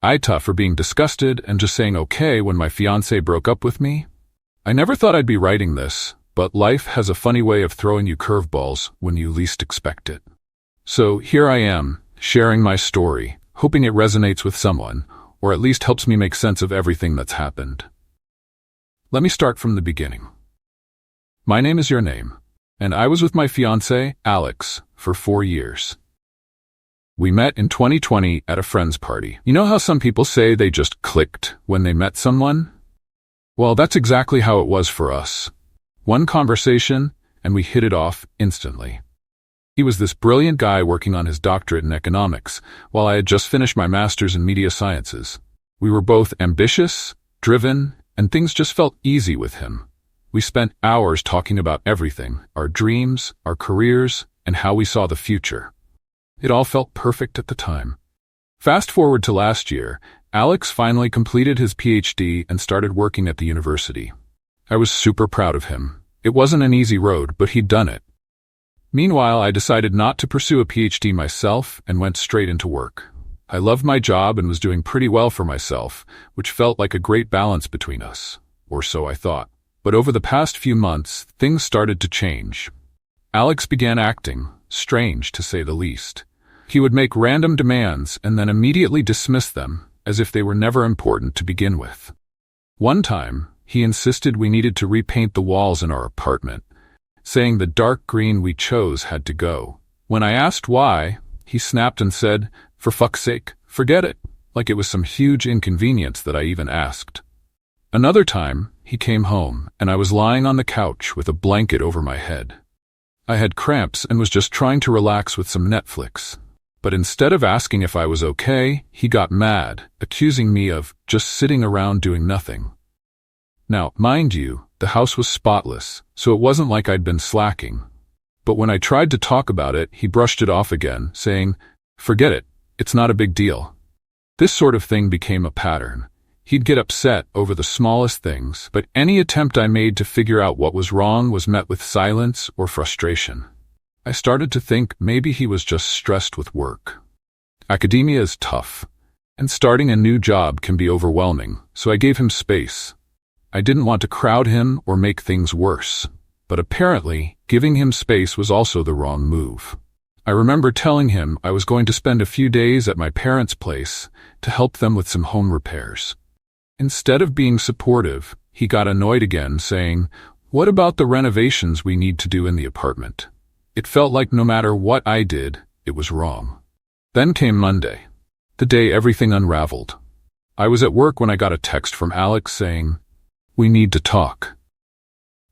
AITAH for being disgusted and just saying okay when my fiancé broke up with me. I never thought I'd be writing this, but life has a funny way of throwing you curveballs when you least expect it. So here I am, sharing my story, hoping it resonates with someone, or at least helps me make sense of everything that's happened. Let me start from the beginning. My name is your name, and I was with my fiancé, Alex, for 4 years. We met in 2020 at a friend's party. You know how some people say they just clicked when they met someone? Well, that's exactly how it was for us. One conversation, and we hit it off instantly. He was this brilliant guy working on his doctorate in economics, while I had just finished my master's in media sciences. We were both ambitious, driven, and things just felt easy with him. We spent hours talking about everything, our dreams, our careers, and how we saw the future. It all felt perfect at the time. Fast forward to last year, Alex finally completed his PhD and started working at the university. I was super proud of him. It wasn't an easy road, but he'd done it. Meanwhile, I decided not to pursue a PhD myself and went straight into work. I loved my job and was doing pretty well for myself, which felt like a great balance between us, or so I thought. But over the past few months, things started to change. Alex began acting strange, to say the least. He would make random demands and then immediately dismiss them, as if they were never important to begin with. One time, he insisted we needed to repaint the walls in our apartment, saying the dark green we chose had to go. When I asked why, he snapped and said, "For fuck's sake, forget it," like it was some huge inconvenience that I even asked. Another time, he came home, and I was lying on the couch with a blanket over my head. I had cramps and was just trying to relax with some Netflix. But instead of asking if I was okay, he got mad, accusing me of just sitting around doing nothing. Now, mind you, the house was spotless, so it wasn't like I'd been slacking. But when I tried to talk about it, he brushed it off again, saying, "Forget it, it's not a big deal." This sort of thing became a pattern. He'd get upset over the smallest things, but any attempt I made to figure out what was wrong was met with silence or frustration. I started to think maybe he was just stressed with work. Academia is tough, and starting a new job can be overwhelming, so I gave him space. I didn't want to crowd him or make things worse, but apparently, giving him space was also the wrong move. I remember telling him I was going to spend a few days at my parents' place to help them with some home repairs. Instead of being supportive, he got annoyed again, saying, "What about the renovations we need to do in the apartment?" It felt like no matter what I did, it was wrong. Then came Monday, the day everything unraveled. I was at work when I got a text from Alex saying, "We need to talk."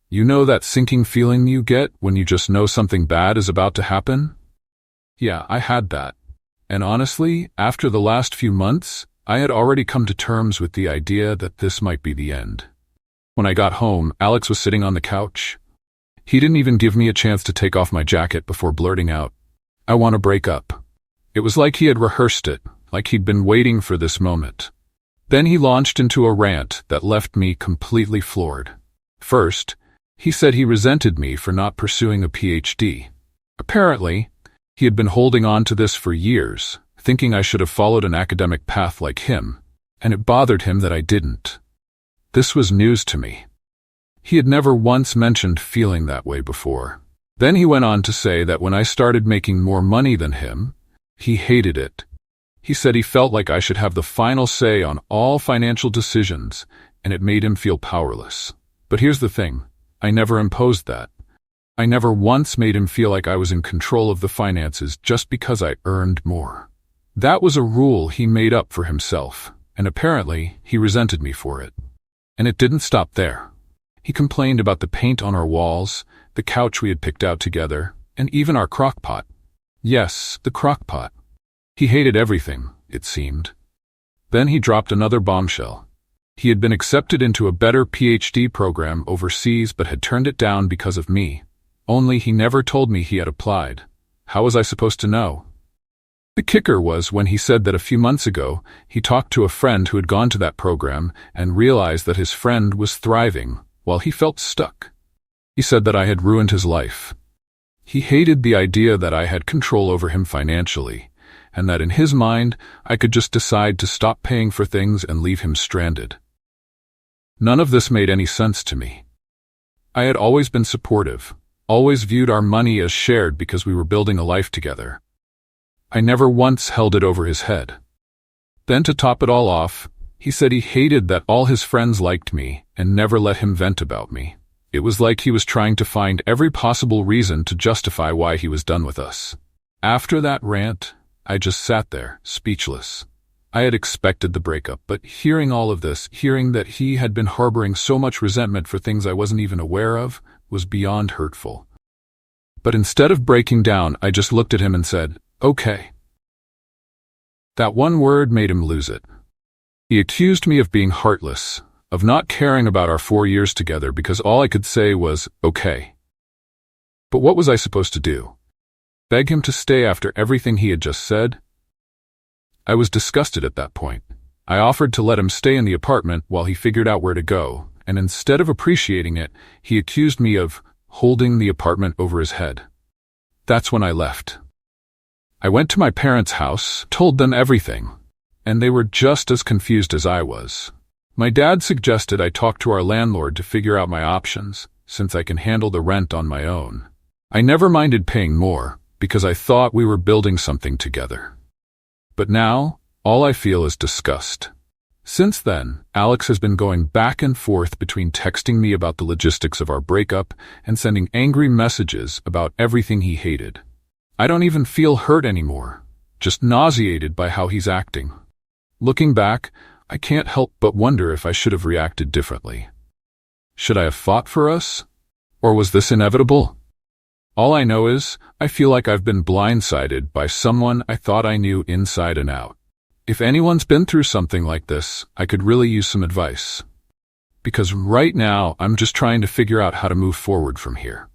You know that sinking feeling you get when you just know something bad is about to happen? Yeah, I had that. And honestly, after the last few months, I had already come to terms with the idea that this might be the end. When I got home, Alex was sitting on the couch. He didn't even give me a chance to take off my jacket before blurting out, "I want to break up." It was like he had rehearsed it, like he'd been waiting for this moment. Then he launched into a rant that left me completely floored. First, he said he resented me for not pursuing a PhD. Apparently, he had been holding on to this for years, thinking I should have followed an academic path like him, and it bothered him that I didn't. This was news to me. He had never once mentioned feeling that way before. Then he went on to say that when I started making more money than him, he hated it. He said he felt like I should have the final say on all financial decisions, and it made him feel powerless. But here's the thing, I never imposed that. I never once made him feel like I was in control of the finances just because I earned more. That was a rule he made up for himself, and apparently he resented me for it. And it didn't stop there. He complained about the paint on our walls, the couch we had picked out together, and even our crock-pot. Yes, the crock-pot. He hated everything, it seemed. Then he dropped another bombshell. He had been accepted into a better PhD program overseas but had turned it down because of me. Only he never told me he had applied. How was I supposed to know? The kicker was when he said that a few months ago, he talked to a friend who had gone to that program and realized that his friend was thriving while he felt stuck. He said that I had ruined his life. He hated the idea that I had control over him financially, and that in his mind, I could just decide to stop paying for things and leave him stranded. None of this made any sense to me. I had always been supportive, always viewed our money as shared because we were building a life together. I never once held it over his head. Then to top it all off, he said he hated that all his friends liked me and never let him vent about me. It was like he was trying to find every possible reason to justify why he was done with us. After that rant, I just sat there, speechless. I had expected the breakup, but hearing all of this, hearing that he had been harboring so much resentment for things I wasn't even aware of, was beyond hurtful. But instead of breaking down, I just looked at him and said, "Okay." That one word made him lose it. He accused me of being heartless, of not caring about our 4 years together because all I could say was, "Okay." But what was I supposed to do? Beg him to stay after everything he had just said? I was disgusted at that point. I offered to let him stay in the apartment while he figured out where to go, and instead of appreciating it, he accused me of holding the apartment over his head. That's when I left. I went to my parents' house, told them everything, and they were just as confused as I was. My dad suggested I talk to our landlord to figure out my options, since I can handle the rent on my own. I never minded paying more, because I thought we were building something together. But now, all I feel is disgust. Since then, Alex has been going back and forth between texting me about the logistics of our breakup and sending angry messages about everything he hated. I don't even feel hurt anymore, just nauseated by how he's acting. Looking back, I can't help but wonder if I should have reacted differently. Should I have fought for us? Or was this inevitable? All I know is, I feel like I've been blindsided by someone I thought I knew inside and out. If anyone's been through something like this, I could really use some advice. Because right now, I'm just trying to figure out how to move forward from here.